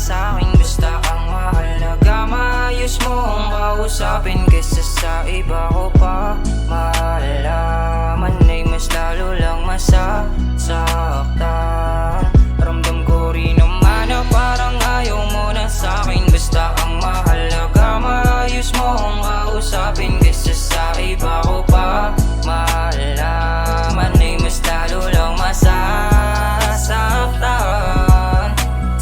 sa'kin, basta ang mahalaga maayos mo ang kausapin, kesa sa iba ko pa malaman ay mas lalo lang masasaktan. Ramdam ko rin naman na parang ayaw mo na sa'kin, basta ang mahalaga maayos mo ang kausapin, kesa sa iba ko pa malaman ay mas lalo lang masasaktan.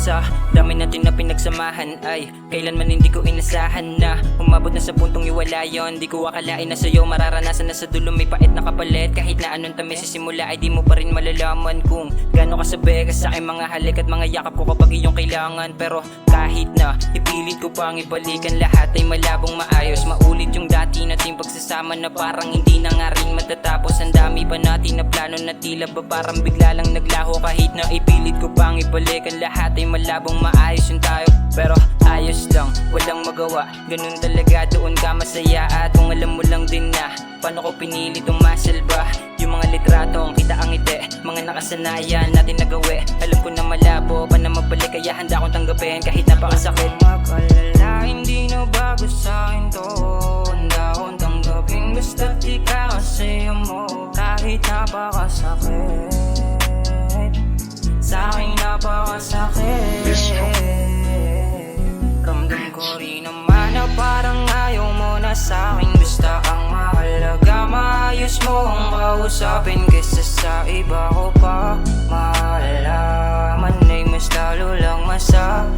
Sa dami natin na pinagsamahan ay kailanman hindi ko inasahan na umabot na sa puntong iwala yon. Di ko akalain na sa'yo mararanasan na sa dulo may pait na kapalit. Kahit na anong tamis sa simula ay di mo pa rin malalaman kung gaano kasabi ka sa aking mga halik at mga yakap ko kapag iyong kailangan. Pero kahit na ipilit ko pang ibalikan, lahat ay malabong maayos. Maulit yung dati nating pagsasama na parang hindi na nga rin matatapos. Ang dami pa natin na plano na tila ba parang bigla lang naglaho. Kahit na ipilit ko pang ibalikan, lahat ay malabong maayos yung tayo. Pero ayos lang, walang magawa, ganun talaga, doon ka masaya. At kung alam mo lang din na paano ko pinili tong muscle ba, yung mga litrato, ang kita ang ngiti, mga nakasanayan natin nagawi. Alam ko na malabo pa na mabalik, kaya handa akong tanggapin kahit napakasakit. Mag-alala, hindi na bago sa'kin to, handa akong tanggapin basta't di ka kasi mo. Kahit napakasakit, sa'kin napakasakit. Ramdam ko rin naman na parang ayaw mo na sa'kin, basta ang mahalaga maayos mo ang kausapin, kesa sa iba ko pa malaman ay mas lalo lang masasaktan.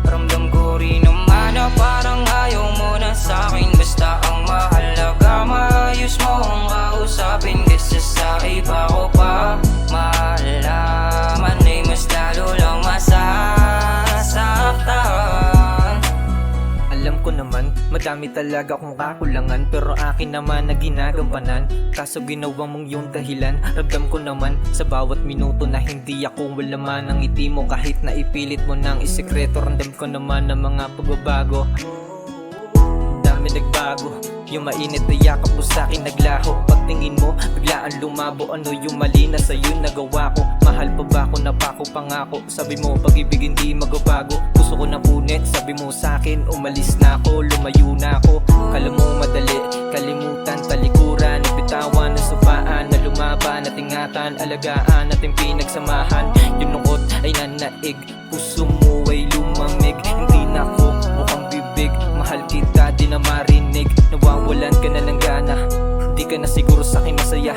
Ramdam ko rin naman na parang ayaw mo na sa'kin, basta ang mahalaga maayos mo ang kausapin, kesa sa iba ko pa malaman ay mas lalo lang masasaktan. Alam ko naman, madami talaga akong kakulangan, pero akin naman na ginagampanan. Kaso ginawa mong yung dahilan. Ramdam ko naman sa bawat minuto na hindi ako walaman ang ngiti mo. Kahit na ipilit mo ng isekreto, ramdam ko naman ng mga pagbabago. Dami nagbago, yung mainit na yakap mo sa'kin naglaho. Pagtingin mo, biglaan lumabo, ano yung mali na sa'yo nagawa ko. Mahal pa ba ako, napako pangako, sabi mo pag-ibig hindi magbabago. Gusto ko na punit, sabi mo sa'kin umalis na ako, lumayo na ako. Kala mo madali, kalimutan, talikuran, nabitawan, nasubaan, na lumaban, natingatan, alagaan, nating pinagsamahan. Yung lungkot ay nanaig, puso mo ay lumamig. Hindi na ako mukhang bibig, mahal kita di na marinig. Nawawalan ka na ng gana, di ka na siguro sa'kin masaya.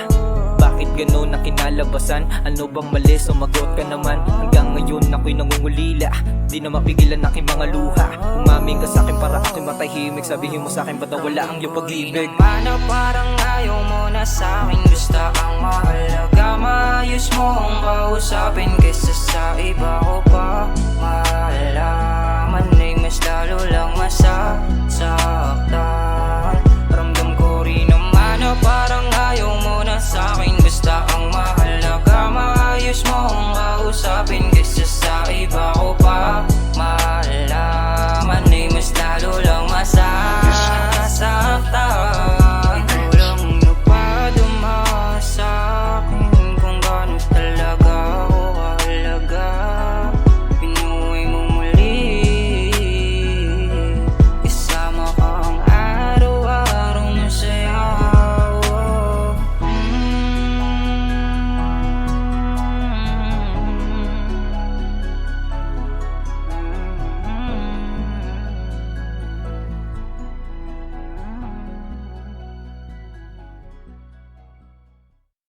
Bakit gano'n na kinalabasan? Ano bang mali? Sumagot ka naman. Hanggang ngayon ako'y nangungulila, di na mapigilan aking mga luha. Umamin ka sa'kin para ako'y matahimik, sabihin mo sa'kin ba't nawala ang iyong pag-ibig. Mana parang ayaw mo na sa'kin, basta ang mahalaga maayos mo ang kausapin, kesa sa iba ko pa malaman ay mas lalo lang masasaktan. Ramdam ko rin naman na parang ayaw mo na sa'kin, basta ang mahalaga maayos mo ang kausapin, kesa sa iba ko